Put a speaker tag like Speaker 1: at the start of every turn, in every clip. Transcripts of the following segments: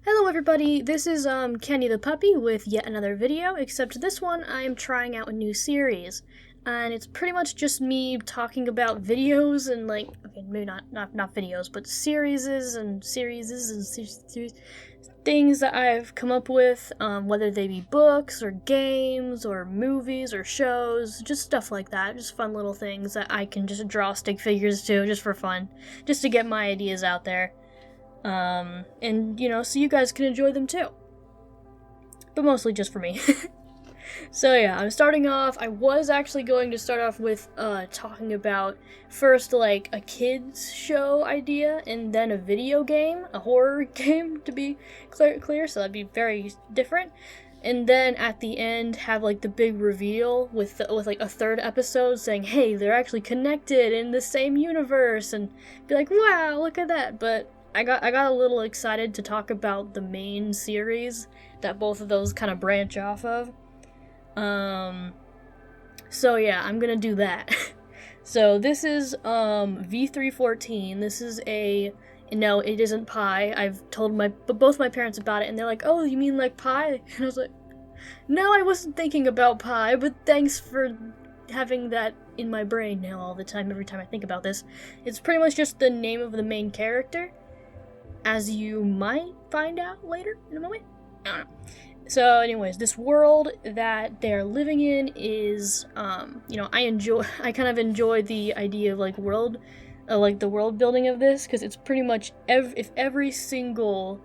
Speaker 1: Hello everybody, this is CandyThePuppy with yet another video, except this one I am trying out a new series. And it's pretty much just me talking about videos and maybe not videos, but series and things that I've come up with, whether they be books or games or movies or shows, just stuff like that, just fun little things that I can just draw stick figures to, just for fun, just to get my ideas out there. So you guys can enjoy them too. But mostly just for me. So yeah, I'm starting off, I was actually going to start off with, talking about first, a kids show idea, and then a video game, a horror game, to be clear, so that'd be very different. And then at the end, have, the big reveal with a third episode saying, hey, they're actually connected in the same universe, and be like, wow, look at that, but I got a little excited to talk about the main series that both of those kind of branch off of. So yeah, I'm gonna do that. So this is, V314. This is no, it isn't pie. I've told both my parents about it, and they're like, oh, you mean like pie? And I was like, no, I wasn't thinking about pie, but thanks for having that in my brain now all the time, every time I think about this. It's pretty much just the name of the main character, as you might find out later in a moment. I don't know. So anyways, this world that they're living in is, I kind of enjoy the idea of, the world building of this, because it's pretty much, if every single,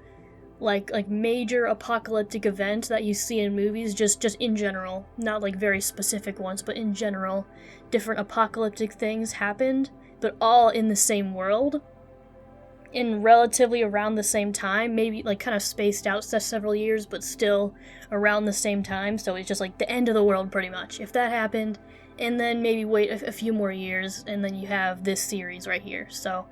Speaker 1: major apocalyptic event that you see in movies, just in general, not, very specific ones, but in general, different apocalyptic things happened, but all in the same world, in relatively around the same time, maybe kind of spaced out several years, but still around the same time. So it's just the end of the world pretty much. If that happened, and then maybe wait a few more years, and then you have this series right here. So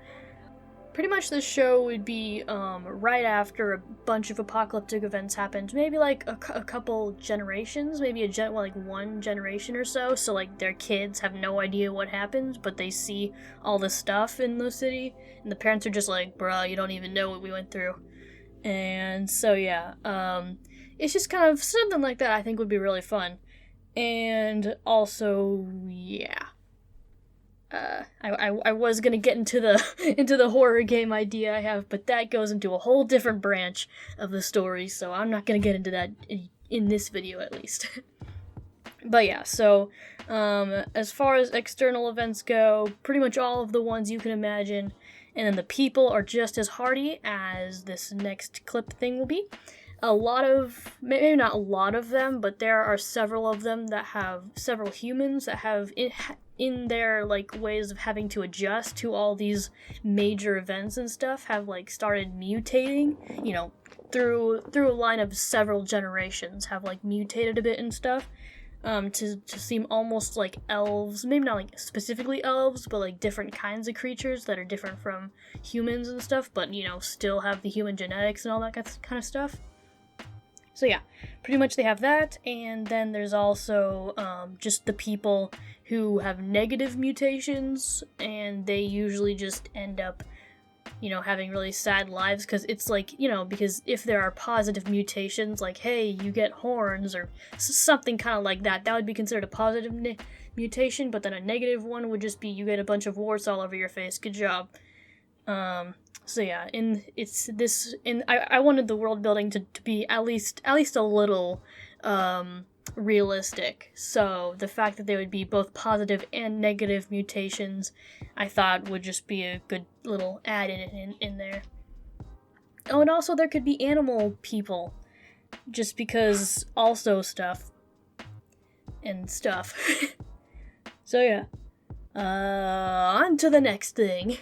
Speaker 1: pretty much this show would be right after a bunch of apocalyptic events happened, maybe a couple generations, maybe one generation or so. So their kids have no idea what happened, but they see all this stuff in the city, and the parents are just like, bruh, you don't even know what we went through. And so yeah, it's just kind of something like that I think would be really fun. And also, yeah. I was gonna get into the horror game idea I have, but that goes into a whole different branch of the story, so I'm not gonna get into that in this video at least. But yeah, so as far as external events go, pretty much all of the ones you can imagine, and then the people are just as hardy as this next clip thing will be. Maybe not a lot of them, but there are several of them that have several humans that have in their ways of having to adjust to all these major events and stuff, have started mutating, through a line of several generations, have mutated a bit and stuff, to seem almost like elves, maybe not specifically elves, but different kinds of creatures that are different from humans and stuff, but still have the human genetics and all that kind of stuff. So yeah, pretty much they have that, and then there's also just the people who have negative mutations, and they usually just end up, having really sad lives, because it's because if there are positive mutations, hey, you get horns, or something kind of like that, that would be considered a positive mutation, but then a negative one would just be you get a bunch of warts all over your face, good job. So yeah, I wanted the world building to be at least a little realistic. So the fact that they would be both positive and negative mutations, I thought would just be a good little add in there. Oh, and also there could be animal people, just because also stuff. So yeah, on to the next thing.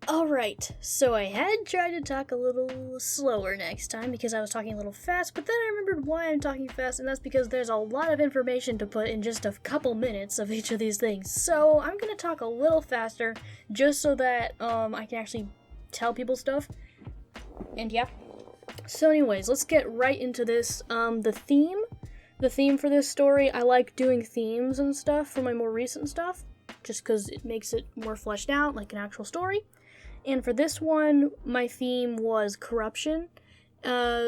Speaker 1: Alright, so I had tried to talk a little slower next time because I was talking a little fast, but then I remembered why I'm talking fast, and that's because there's a lot of information to put in just a couple minutes of each of these things. So I'm gonna talk a little faster, just so that I can actually tell people stuff. And yeah. So anyways, let's get right into this. The theme for this story, I like doing themes and stuff for my more recent stuff, just because it makes it more fleshed out, like an actual story. And for this one, my theme was corruption.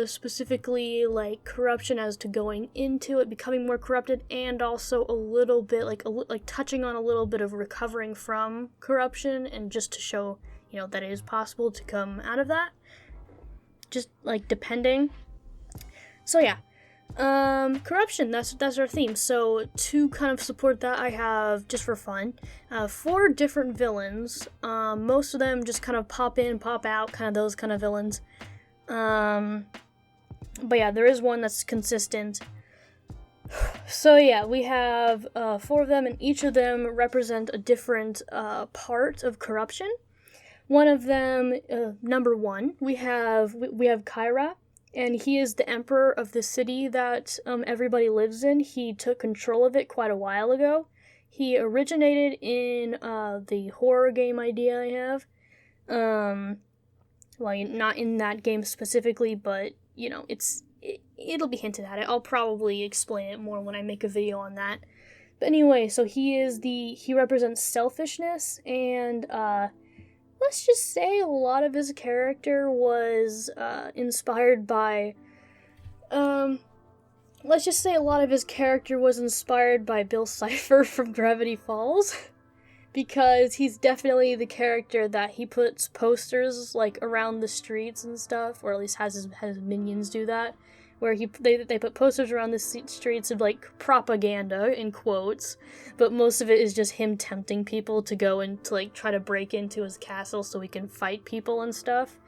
Speaker 1: Specifically, like, corruption as to going into it, becoming more corrupted, and also a little bit, like touching on a little bit of recovering from corruption, and just to show, that it is possible to come out of that. Just, like, depending. So, yeah. Corruption, that's our theme. So, to kind of support that, I have, just for fun, 4 different villains. Most of them just kind of pop in, pop out, kind of those kind of villains. But yeah, there is one that's consistent. So yeah, we have 4 of them, and each of them represent a different part of corruption. One of them, number 1, we have Kyra, and he is the emperor of the city that everybody lives in. He took control of it quite a while ago. He originated in the horror game idea I have. Well, not in that game specifically, but, it'll be hinted at it. I'll probably explain it more when I make a video on that. But anyway, so he represents selfishness, and, let's just say a lot of his character was, inspired by, Bill Cipher from Gravity Falls. Because he's definitely the character that he puts posters, like, around the streets and stuff, or at least has his minions do that, where they put posters around the streets of, like, propaganda, in quotes, but most of it is just him tempting people to go and to, like, try to break into his castle so he can fight people and stuff,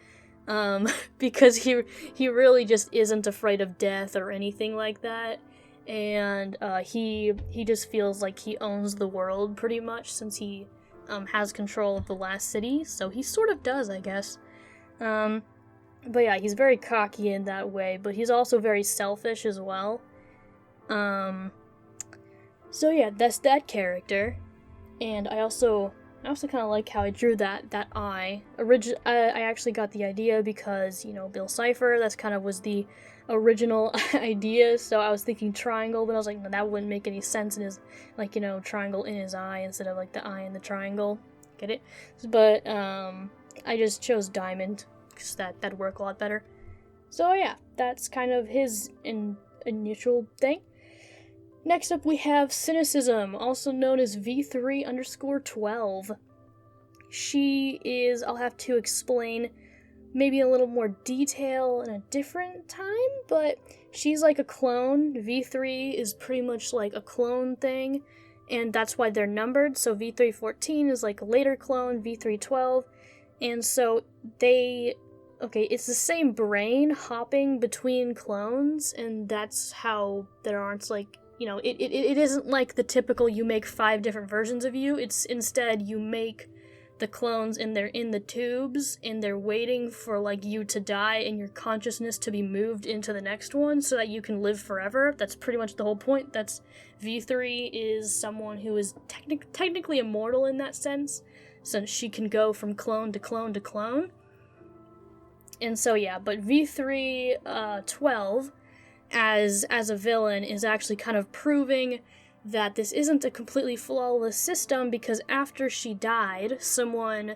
Speaker 1: because he really just isn't afraid of death or anything like that. And he just feels like he owns the world pretty much, since he has control of the last city, so he sort of does, I guess. But yeah, he's very cocky in that way, but he's also very selfish as well. So yeah, that's that character. And I also kind of like how I drew that eye. I actually got the idea because, Bill Cipher, that's kind of was the original idea, so I was thinking triangle, but I was like, no, that wouldn't make any sense in his, like, triangle in his eye instead of, like, the eye in the triangle. Get it? But, I just chose diamond, because that'd work a lot better. So yeah, that's kind of his initial thing. Next up, we have Cynicism, also known as V3_12. She is, I'll have to explain maybe a little more detail in a different time, but she's like a clone. V3 is pretty much like a clone thing, and that's why they're numbered. So V314 is like a later clone, V312, and so it's the same brain hopping between clones, and that's how there aren't, like, it isn't like the typical you make 5 different versions of you. It's instead you make the clones and they're in the tubes and they're waiting for, like, you to die and your consciousness to be moved into the next one so that you can live forever. That's pretty much the whole point. That's V3 is someone who is technically immortal in that sense, since she can go from clone to clone to clone. And so yeah, but V312 as a villain is actually kind of proving that this isn't a completely flawless system, because after she died, someone,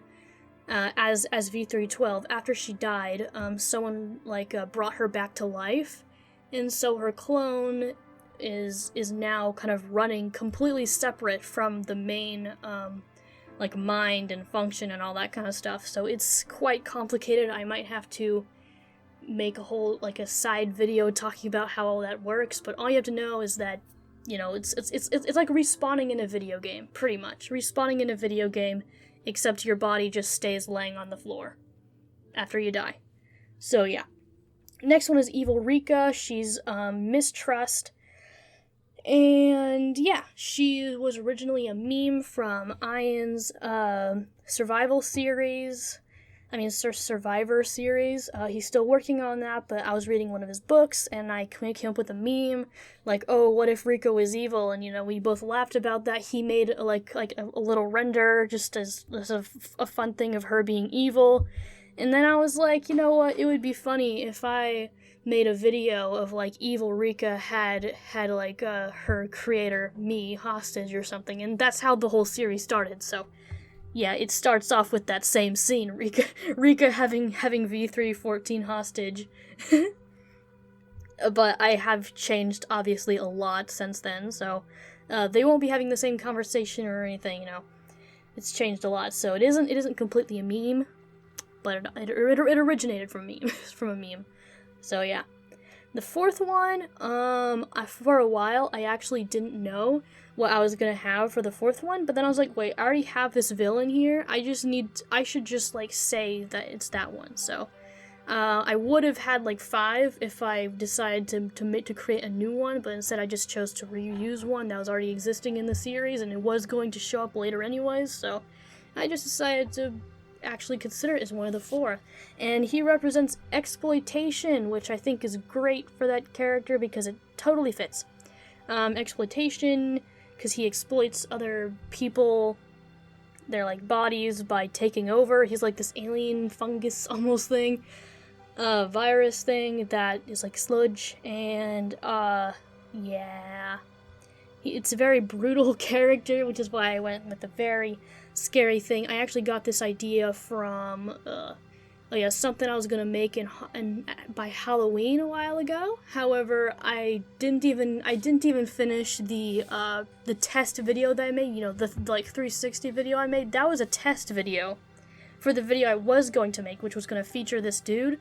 Speaker 1: as V312, after she died, someone, like, brought her back to life, and so her clone is now kind of running completely separate from the main, like, mind and function and all that kind of stuff, so it's quite complicated. I might have to make a whole, like, a side video talking about how all that works, but all you have to know is that, it's like respawning in a video game, pretty much. Respawning in a video game, except your body just stays laying on the floor after you die. So yeah. Next one is Evil Rika. She's Mistrust. And yeah, she was originally a meme from Ian's Survivor series. He's still working on that, but I was reading one of his books, and I came up with a meme, like, oh, what if Rika was evil? And, we both laughed about that. He made, a little render, just as a fun thing of her being evil. And then I was like, you know what, it would be funny if I made a video of, like, evil Rika had her creator, me, hostage or something, and that's how the whole series started, so yeah, it starts off with that same scene, Rika having V314 hostage. But I have changed, obviously, a lot since then, so they won't be having the same conversation or anything, you know. It's changed a lot, so it isn't completely a meme, but it originated from from a meme. So yeah. The fourth one, for a while, I actually didn't know what I was gonna have for the fourth one, but then I was like, wait, I already have this villain here, I should just, like, say that it's that one, so... I would have had like 5 if I decided to create a new one, but instead I just chose to reuse one that was already existing in the series, and it was going to show up later anyways, so I just decided to actually consider it as one of the 4. And he represents exploitation, which I think is great for that character because it totally fits. Exploitation, because he exploits other people, their like bodies, by taking over. He's like this alien fungus almost thing. Virus thing that is like sludge, and yeah, it's a very brutal character, which is why I went with a very scary thing. I actually got this idea from something I was gonna make by Halloween a while ago. However, I didn't even finish the test video that I made. You know, the like 360 video I made. That was a test video for the video I was going to make, which was gonna feature this dude.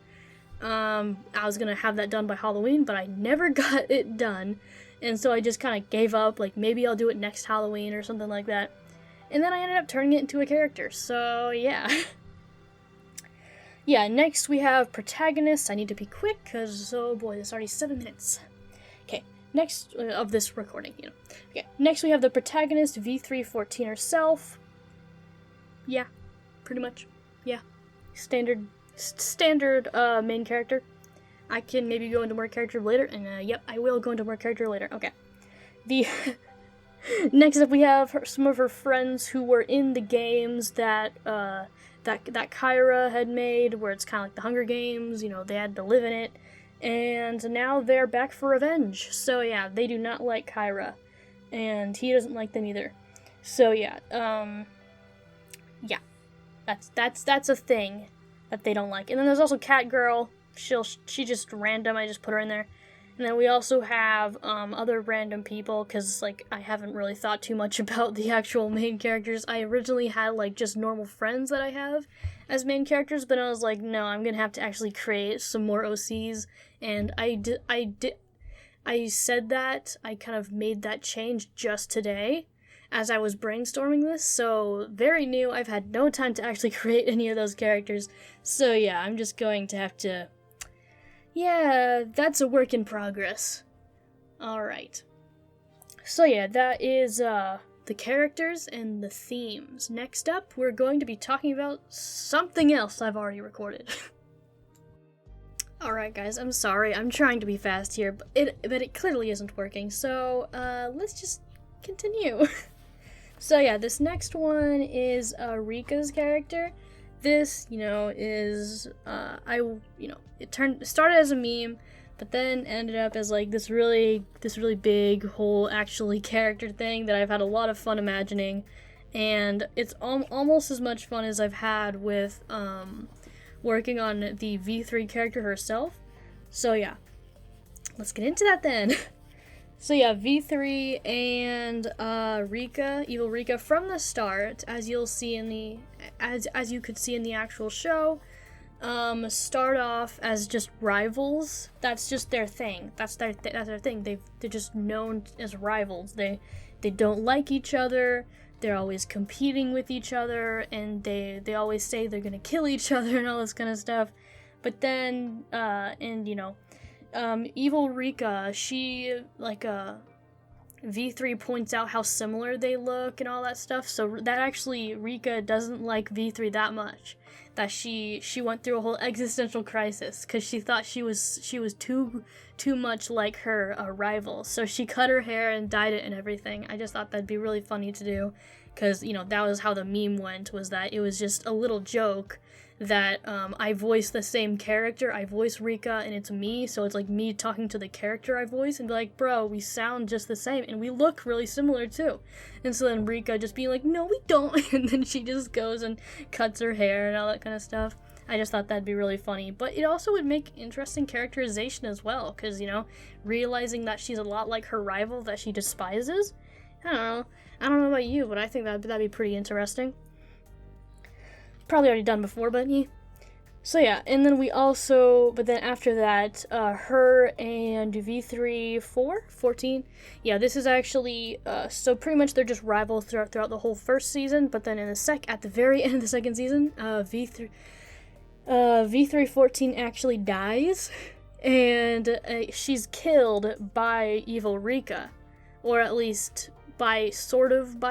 Speaker 1: I was gonna have that done by Halloween, but I never got it done, and so I just kind of gave up, like, maybe I'll do it next Halloween or something like that, and then I ended up turning it into a character, so yeah. Yeah, next we have Protagonist. I need to be quick, because, oh boy, it's already 7 minutes. Okay, next, of this recording, you know. Okay, next we have the Protagonist V314 herself. Yeah, pretty much, yeah. Standard main character. I can maybe go into more character later, and yep, I will go into more character later. Okay. The next up we have some of her friends who were in the games that Kyra had made, where it's kind of like the Hunger Games, you know, they had to live in it, and now they're back for revenge. So yeah, they do not like Kyra, and he doesn't like them either. So yeah, yeah, that's a thing that they don't like. And then there's also Catgirl. She just random. I just put her in there. And then we also have other random people, because like I haven't really thought too much about the actual main characters. I originally had like just normal friends that I have as main characters, but I was like, no, I'm gonna have to actually create some more OCs. And I said that I kind of made that change just today, as I was brainstorming this, so very new. I've had no time to actually create any of those characters, so yeah, I'm just going to have to... Yeah, that's a work in progress. Alright. So yeah, that is the characters and the themes. Next up, we're going to be talking about something else I've already recorded. Alright guys, I'm sorry, I'm trying to be fast here, but it clearly isn't working, so let's just continue. So yeah, this next one is Rika's character. This, you know, is it started as a meme, but then ended up as like this really big whole actually character thing that I've had a lot of fun imagining, and it's almost as much fun as I've had with working on the V3 character herself. So yeah, let's get into that then. So yeah, V3 and Rika, Evil Rika, from the start, as you'll see in the as you could see in the actual show, start off as just rivals. That's just their thing. That's their thing. They're just known as rivals. They don't like each other. They're always competing with each other, and they always say they're gonna kill each other and all this kind of stuff. But then Evil Rika, she, like, V3 points out how similar they look and all that stuff, so that actually, Rika doesn't like V3 that much, that she went through a whole existential crisis, because she thought she was too much like her rival, so she cut her hair and dyed it and everything. I just thought that'd be really funny to do, because, you know, that was how the meme went, was that it was just a little joke that I voice the same character. I voice Rika, and it's me, so it's like me talking to the character I voice, and be like, bro, we sound just the same, and we look really similar too. And so then Rika just being like, no, we don't, and then she just goes and cuts her hair and all that kind of stuff. I just thought that'd be really funny, but it also would make interesting characterization as well, because, you know, realizing that she's a lot like her rival that she despises. I don't know about you, but I think that'd be pretty interesting. Probably already done before, but yeah. So yeah, and then but then after that, her and V314, yeah, this is actually, so pretty much they're just rivals throughout the whole first season, but then at the very end of the second season, V314 actually dies, and she's killed by evil Rika, or at least by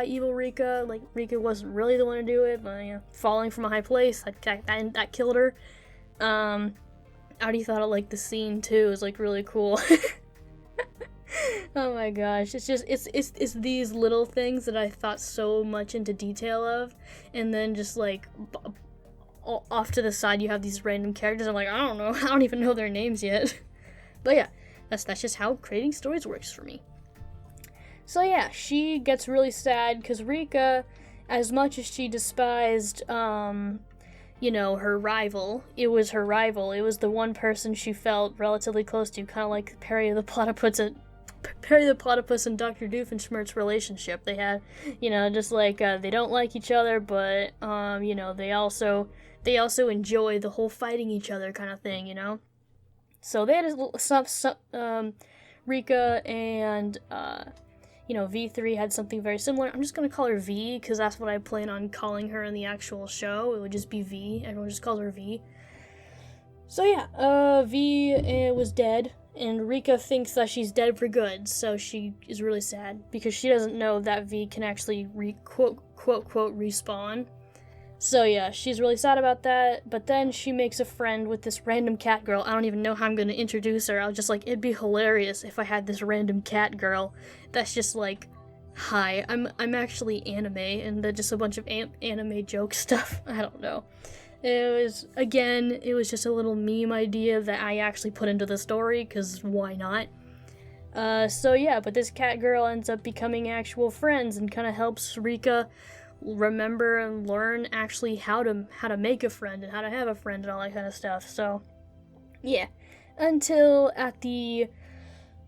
Speaker 1: evil Rika. Like, Rika wasn't really the one to do it, but, you know, falling from a high place, that killed her. I already thought of, like, the scene, too, is, like, really cool. Oh my gosh, it's these little things that I thought so much into detail of, and then just, like, off to the side you have these random characters. I'm like, I don't know, I don't even know their names yet. But yeah, that's just how creating stories works for me. So yeah, she gets really sad because Rika, as much as she despised, you know, her rival, it was the one person she felt relatively close to, kind of like Perry the Platypus and Dr. Doofenshmirtz's relationship. They had, you know, just like, they don't like each other, but, you know, they also enjoy the whole fighting each other kind of thing, you know? So they had Rika and, you know, V3 had something very similar. I'm just going to call her V, because that's what I plan on calling her in the actual show. It would just be V. Everyone just calls her V. So yeah, V was dead, and Rika thinks that she's dead for good, so she is really sad, because she doesn't know that V can actually quote, respawn. So yeah, she's really sad about that, but then she makes a friend with this random cat girl. I don't even know how I'm going to introduce her. I was just like, it'd be hilarious if I had this random cat girl that's just like, hi, I'm actually anime, and then just a bunch of anime joke stuff. I don't know. It was just a little meme idea that I actually put into the story, because why not? So yeah, but this cat girl ends up becoming actual friends and kind of helps Rika remember and learn actually how to make a friend and how to have a friend and all that kind of stuff. So yeah, until at the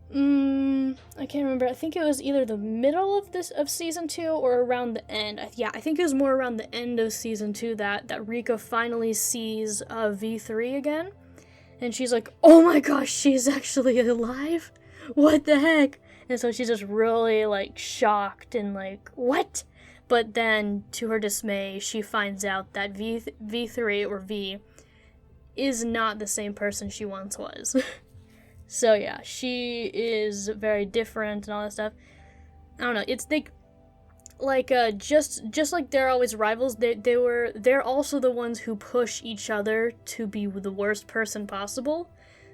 Speaker 1: I can't remember, I think it was either the middle of season 2 or around the end. I think it was more around the end of season 2 that Rika finally sees V3 again, and she's like, oh my gosh, she's actually alive, what the heck? And so she's just really like shocked and like, what? But then, to her dismay, she finds out that V3, or V, is not the same person she once was. So yeah, she is very different and all that stuff. I don't know, it's like just like they're always rivals, they're also the ones who push each other to be the worst person possible.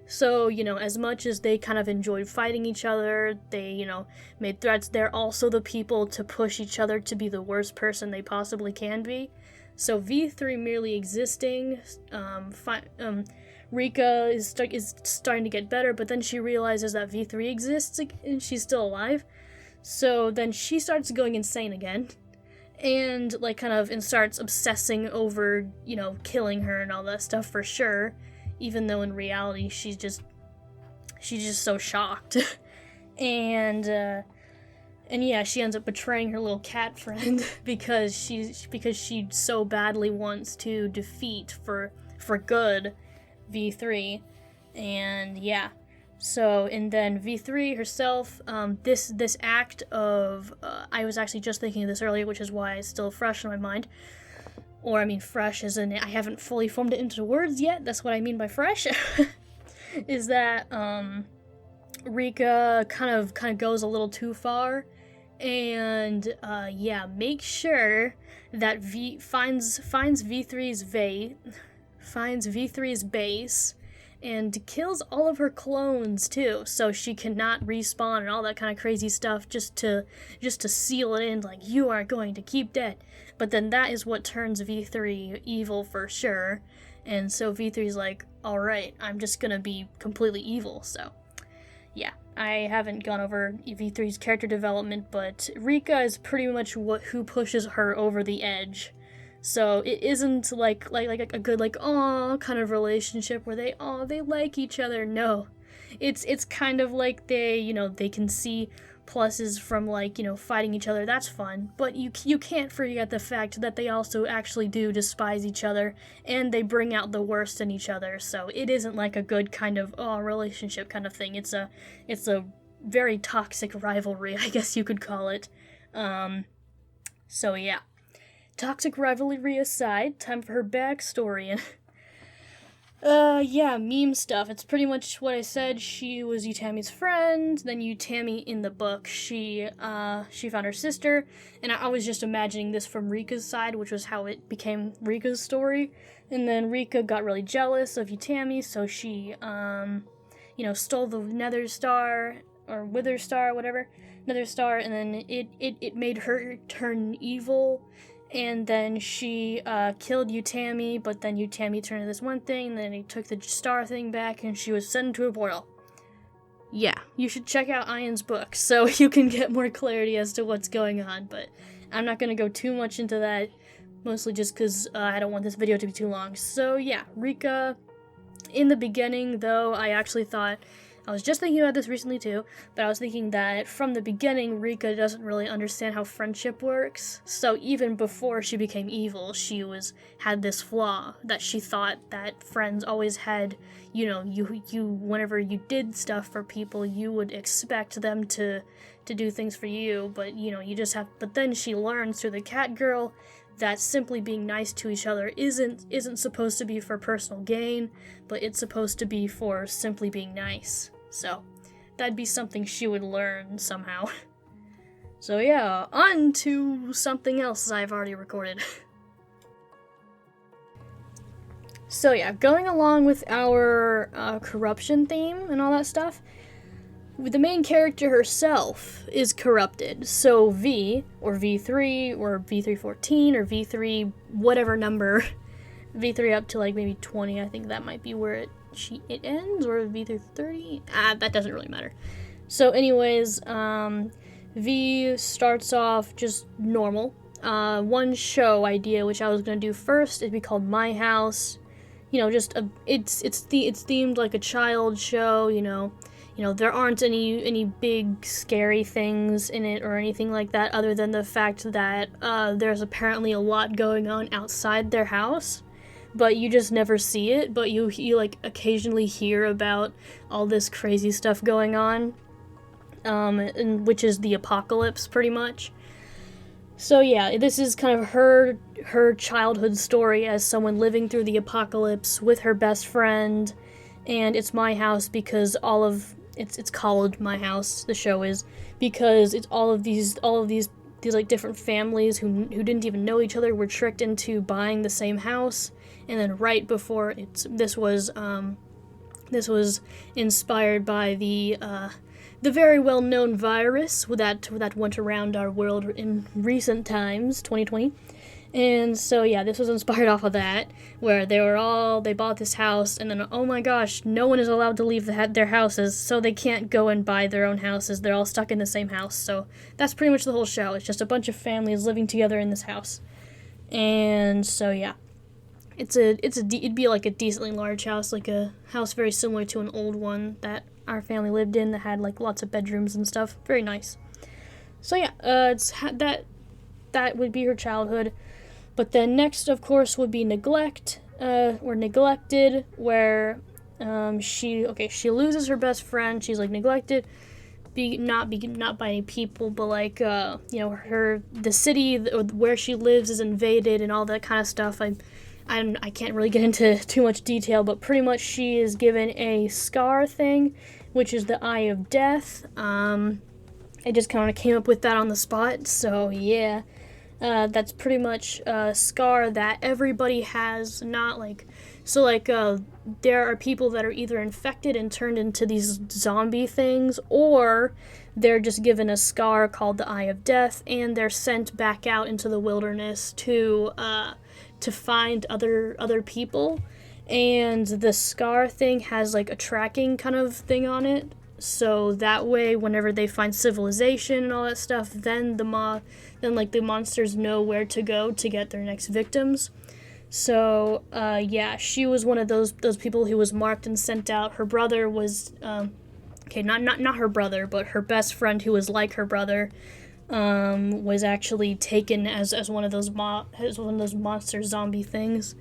Speaker 1: So, you know, as much as they kind of enjoyed fighting each other, they, you know, made threats, they're also the people to push each other to be the worst person they possibly can be. So V3 merely existing, Rika is starting to get better, but then she realizes that V3 exists and she's still alive. So then she starts going insane again, and like and starts obsessing over, you know, killing her and all that stuff for sure. Even though in reality she's just so shocked. and yeah, she ends up betraying her little cat friend because she so badly wants to defeat for good V3. And yeah, so, and then V3 herself, this act of, I was actually just thinking of this earlier, which is why it's still fresh in my mind. Or, I mean, fresh as in I haven't fully formed it into words yet. That's what I mean by fresh. Is that Rika kind of goes a little too far, and yeah, make sure that finds V3's base, and kills all of her clones too, so she cannot respawn and all that kind of crazy stuff, just to seal it in, like, you are going to keep dead. But then that is what turns V3 evil for sure, and so V3's like, alright, I'm just gonna be completely evil. So yeah, I haven't gone over V3's character development, but Rika is pretty much who pushes her over the edge. So it isn't like a good, like, aw kind of relationship where they like each other. No, it's kind of like they can see pluses from, like, fighting each other. That's fun, but you can't forget the fact that they also actually do despise each other, and they bring out the worst in each other. So it isn't like a good kind of relationship kind of thing. It's a very toxic rivalry, I guess you could call it. So yeah. Toxic rivalry aside, time for her backstory. Yeah, meme stuff. It's pretty much what I said. She was Utami's friend. Then Utami in the book, she found her sister, and I was just imagining this from Rika's side, which was how it became Rika's story. And then Rika got really jealous of Utami, so she, stole the Nether Star, or Wither Star, whatever, Nether Star, and then it made her turn evil. And then she killed Utami, but then Utami turned into this one thing, and then he took the star thing back, and she was sent into a portal. Yeah, you should check out Ian's book, so you can get more clarity as to what's going on, but I'm not going to go too much into that, mostly just because I don't want this video to be too long. So yeah, Rika, in the beginning, though, I actually thought, I was just thinking about this recently too, but I was thinking that from the beginning, Rika doesn't really understand how friendship works. So even before she became evil, she had this flaw that she thought that friends always had. You whenever you did stuff for people, you would expect them to do things for you, but you just have. But then she learns through the cat girl that simply being nice to each other isn't supposed to be for personal gain, but it's supposed to be for simply being nice. So that'd be something she would learn somehow. So yeah, on to something else I've already recorded. So yeah, going along with our corruption theme and all that stuff, the main character herself is corrupted. So V, or V3, or V314, or V3, whatever number, V3 up to like maybe 20, I think that might be where it ends, or V330? That doesn't really matter. So anyways, V starts off just normal. One show idea, which I was gonna do first, it'd be called My House. It's themed like a child show, there aren't any big scary things in it or anything like that, other than the fact that there's apparently a lot going on outside their house, but you just never see it, but you like occasionally hear about all this crazy stuff going on, and which is the apocalypse pretty much. So yeah, this is kind of her childhood story as someone living through the apocalypse with her best friend, and it's My House because it's called My House, the show is, because it's all of these like different families who didn't even know each other were tricked into buying the same house. And then right before this was inspired by the very well-known virus that went around our world in recent times, 2020. And so yeah, this was inspired off of that, where they bought this house, and then, oh my gosh, no one is allowed to leave their houses, so they can't go and buy their own houses. They're all stuck in the same house. So that's pretty much the whole show. It's just a bunch of families living together in this house. And so yeah, it'd be like a decently large house, like a house very similar to an old one that our family lived in that had like lots of bedrooms and stuff. Very nice. So yeah, that would be her childhood. But then next, of course, would be neglect, or neglected, where she loses her best friend. She's like neglected, not by any people, but like the city where she lives is invaded and all that kind of stuff. I can't really get into too much detail, but pretty much she is given a scar thing, which is the Eye of Death. I just kind of came up with that on the spot, so yeah. That's pretty much a scar that everybody has, not like So, like, there are people that are either infected and turned into these zombie things, or they're just given a scar called the Eye of Death, and they're sent back out into the wilderness to find other people. And the scar thing has, like, a tracking kind of thing on it. So that way, whenever they find civilization and all that stuff, then the monsters know where to go to get their next victims. So, yeah, she was one of those people who was marked and sent out. Her brother was, not her brother, but her best friend who was like her brother, was actually taken as one of those monster zombie things.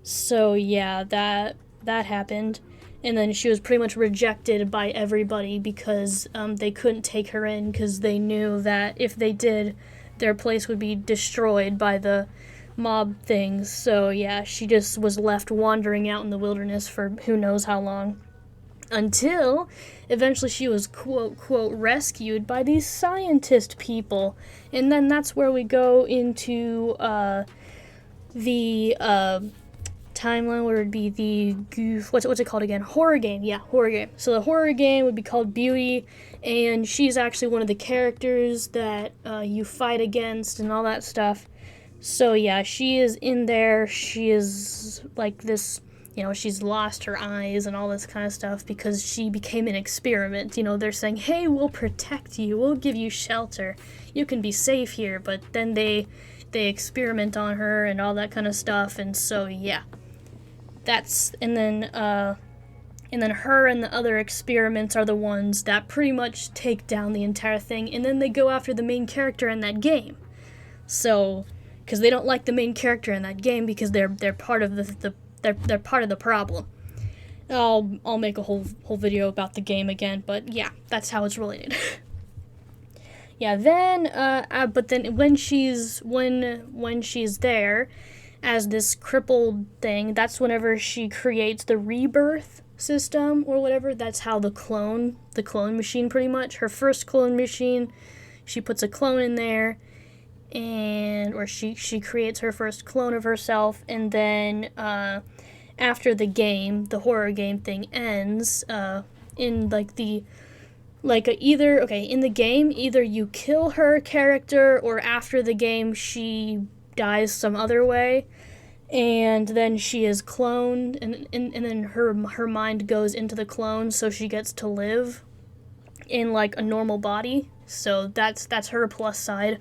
Speaker 1: So yeah, that happened, and then she was pretty much rejected by everybody because they couldn't take her in because they knew that if they did, their place would be destroyed by the mob things. So yeah, she just was left wandering out in the wilderness for who knows how long, until eventually she was quote rescued by these scientist people. And then that's where we go into the timeline where it would be the what's it called again? Horror game. Yeah, horror game. So the horror game would be called Beauty, and she's actually one of the characters that you fight against and all that stuff. So yeah, she is in there. She is like this, she's lost her eyes and all this kind of stuff because she became an experiment. They're saying, hey, we'll protect you, we'll give you shelter, you can be safe here, but then they experiment on her and all that kind of stuff. And so yeah, and then her and the other experiments are the ones that pretty much take down the entire thing, and then they go after the main character in that game. So because they don't like the main character in that game because they're part of they're part of the problem. I'll make a whole video about the game again, but yeah, that's how it's related. Yeah, then but then when she's there as this crippled thing, that's whenever she creates the rebirth system or whatever. That's how the clone machine, pretty much her first clone machine, she puts a clone in there, or she creates her first clone of herself, and then after the horror game thing ends, in in the game, either you kill her character, or after the game she dies some other way, and then she is cloned, and then her mind goes into the clone, so she gets to live in like a normal body. So that's her plus side.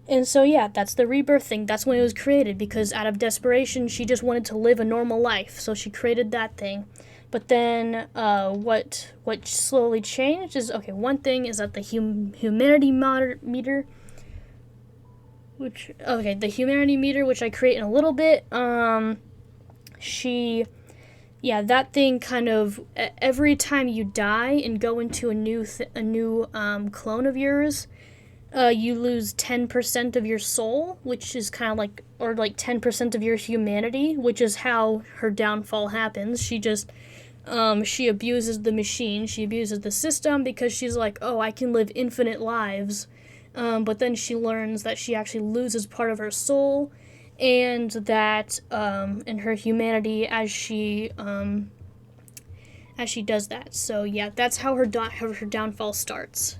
Speaker 1: And so yeah, that's the rebirth thing. That's when it was created, because out of desperation, she just wanted to live a normal life, so she created that thing. But then what slowly changed is, one thing is that the humanity meter, the humanity meter, which I create in a little bit, that thing kind of, every time you die and go into a new clone of yours, you lose 10% of your soul, which is kind of like, or like 10% of your humanity, which is how her downfall happens. She just, she abuses the machine, she abuses the system, because she's like, oh, I can live infinite lives, but then she learns that she actually loses part of her soul, and that, in her humanity as she does that. So yeah, that's how her downfall starts.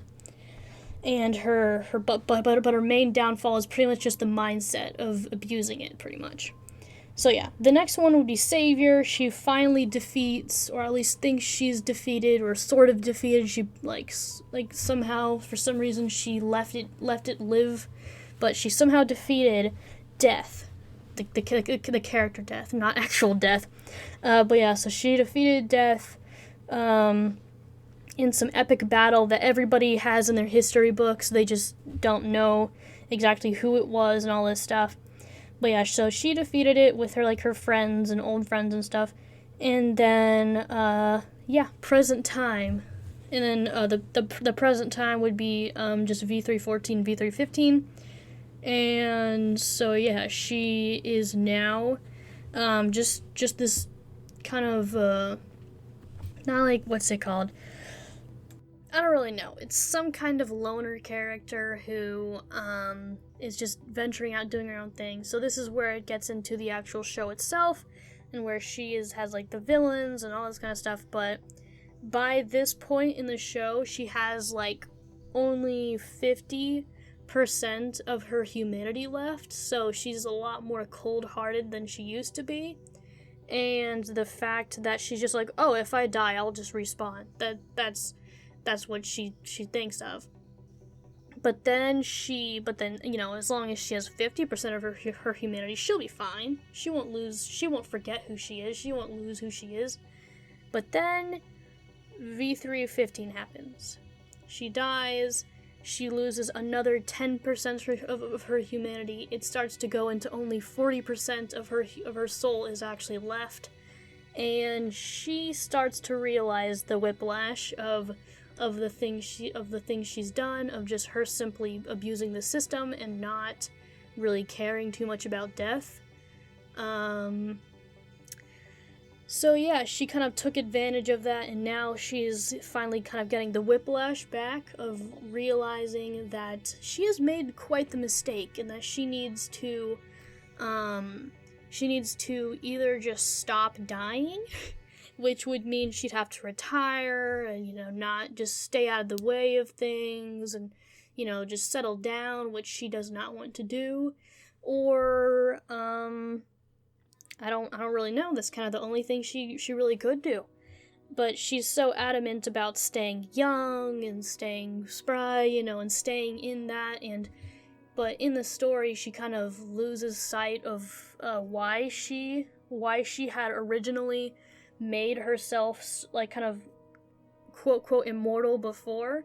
Speaker 1: And her main downfall is pretty much just the mindset of abusing it, pretty much. So yeah, the next one would be Savior. She finally defeats, or at least thinks she's defeated, or sort of defeated. She like somehow, for some reason, she left it live, but she somehow defeated Death, the character Death, not actual Death. But yeah, so she defeated Death. In some epic battle that everybody has in their history books. They just don't know exactly who it was and all this stuff. But yeah, so she defeated it with her friends and old friends and stuff. And then present time. And then the present time would be just V314, V315. And so yeah, she is now just this kind of not like, what's it called? I don't really know. It's some kind of loner character who is just venturing out, doing her own thing. So this is where it gets into the actual show itself. and where she has like the villains and all this kind of stuff, but by this point in the show, she has like only 50% of her humanity left, so she's a lot more cold-hearted than she used to be. And the fact that she's just like, oh, if I die, I'll just respawn. That's what she thinks of. But then, you know, as long as she has 50% of her humanity, she'll be fine. She won't forget who she is. She won't lose who she is. But then, V314 happens. She dies. She loses another 10% of her humanity. It starts to go into only 40% of her soul is actually left. And she starts to realize the whiplash of the things she's done, of just her simply abusing the system and not really caring too much about death. So yeah, she kind of took advantage of that, and now she's finally kind of getting the whiplash back of realizing that she has made quite the mistake, and that she needs to either just stop dying, which would mean she'd have to retire and, you know, not just stay out of the way of things and, you know, just settle down, which she does not want to do, or I don't really know. That's kind of the only thing she really could do. But she's so adamant about staying young and staying spry, you know, and staying in that. But in the story, she kind of loses sight of why she had originally made herself like kind of quote quote immortal before,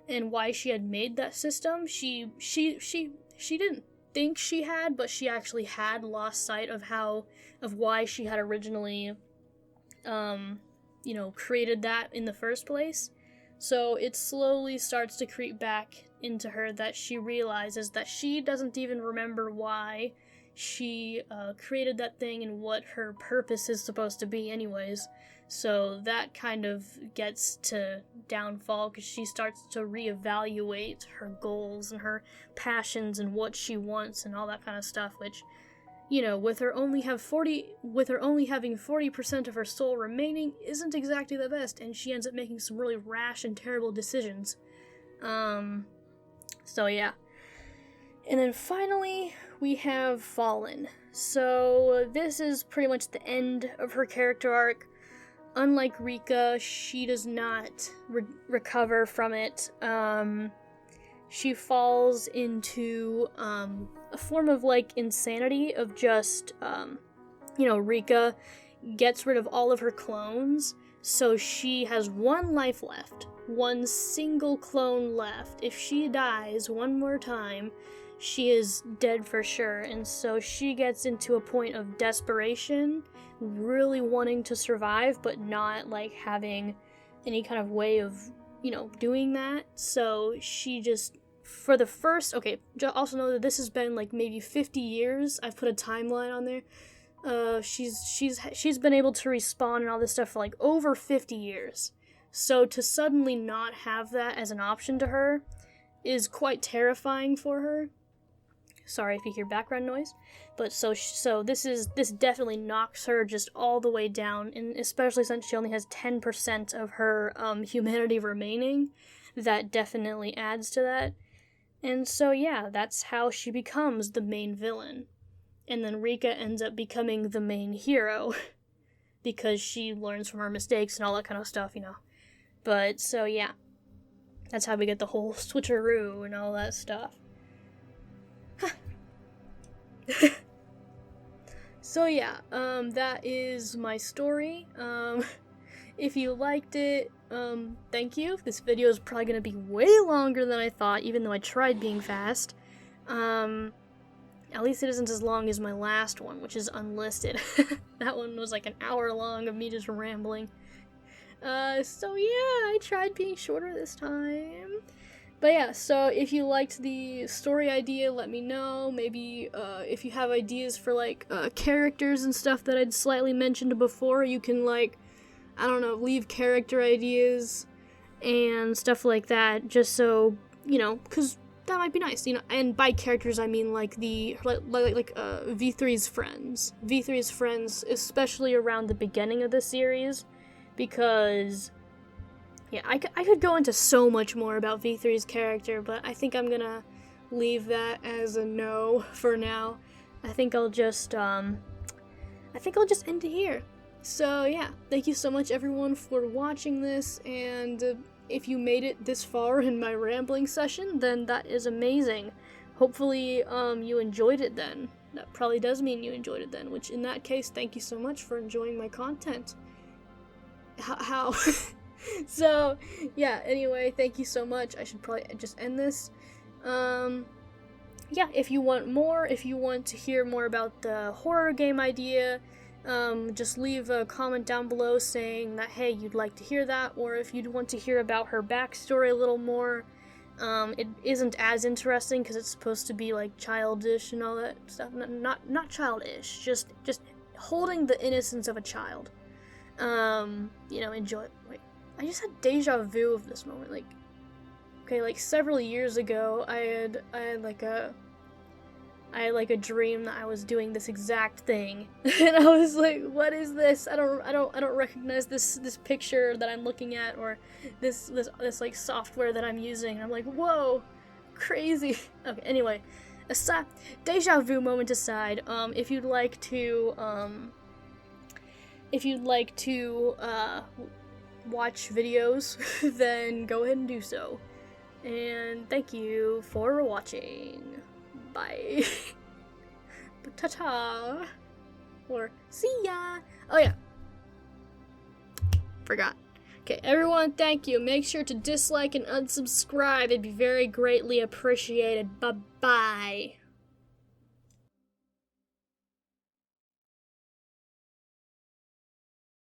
Speaker 1: and why she had made that system. She didn't think she had, but she actually had lost sight of why she had originally you know, created that in the first place. So it slowly starts to creep back into her that she realizes that she doesn't even remember why she created that thing and what her purpose is supposed to be anyways. So that kind of gets to downfall because she starts to reevaluate her goals and her passions and what she wants and all that kind of stuff, which, you know, with her only having 40% of her soul remaining isn't exactly the best, and she ends up making some really rash and terrible decisions. So yeah. And then finally, we have Fallen. So this is pretty much the end of her character arc. Unlike Rika, she does not recover from it. She falls into a form of like insanity of just, you know, Rika gets rid of all of her clones, so she has one life left, one single clone left. If she dies one more time, she is dead for sure, and so she gets into a point of desperation, really wanting to survive, but not like having any kind of way of, you know, doing that. So she just, for the first, okay, also know that this has been like maybe 50 years. I've put a timeline on there. She's been able to respawn and all this stuff for like over 50 years. So to suddenly not have that as an option to her is quite terrifying for her. Sorry if you hear background noise, but so this definitely knocks her just all the way down, and especially since she only has 10% of her humanity remaining, that definitely adds to that. And so yeah, that's how she becomes the main villain. And then Rika ends up becoming the main hero because she learns from her mistakes and all that kind of stuff, you know. But so yeah, that's how we get the whole switcheroo and all that stuff. So yeah, that is my story. If you liked it, thank you. This video is probably gonna be way longer than I thought, even though I tried being fast. At least it isn't as long as my last one, which is unlisted. That one was like an hour long of me just rambling. So yeah, I tried being shorter this time. But yeah, so if you liked the story idea, let me know. Maybe if you have ideas for like characters and stuff that I'd slightly mentioned before, you can like, I don't know, leave character ideas and stuff like that, just so, you know, because that might be nice, you know. And by characters, I mean like V3's friends. V3's friends, especially around the beginning of the series, because yeah, I could go into so much more about V3's character, but I think I'm gonna leave that as a no for now. I think I'll just end it here. So yeah, thank you so much everyone for watching this, and if you made it this far in my rambling session, then that is amazing. Hopefully you enjoyed it then. That probably does mean you enjoyed it then, which in that case, thank you so much for enjoying my content. How? So yeah, anyway, thank you so much. I should probably just end this. Yeah, if you want more, if you want to hear more about the horror game idea, just leave a comment down below saying that, hey, you'd like to hear that, or if you'd want to hear about her backstory a little more. It isn't as interesting because it's supposed to be like childish and all that stuff. Not childish, just holding the innocence of a child. You know, enjoy. Wait, I just had deja vu of this moment. Like, okay, like several years ago, I had like a dream that I was doing this exact thing, and I was like, "What is this? I don't recognize this picture that I'm looking at, or this like software that I'm using." And I'm like, "Whoa, crazy." Okay, anyway, deja vu moment aside, if you'd like to watch videos, then go ahead and do so. And thank you for watching. Bye. Ta-ta. Or see ya. Oh yeah. Forgot. Okay, everyone, thank you. Make sure to dislike and unsubscribe. It'd be very greatly appreciated. Bye-bye.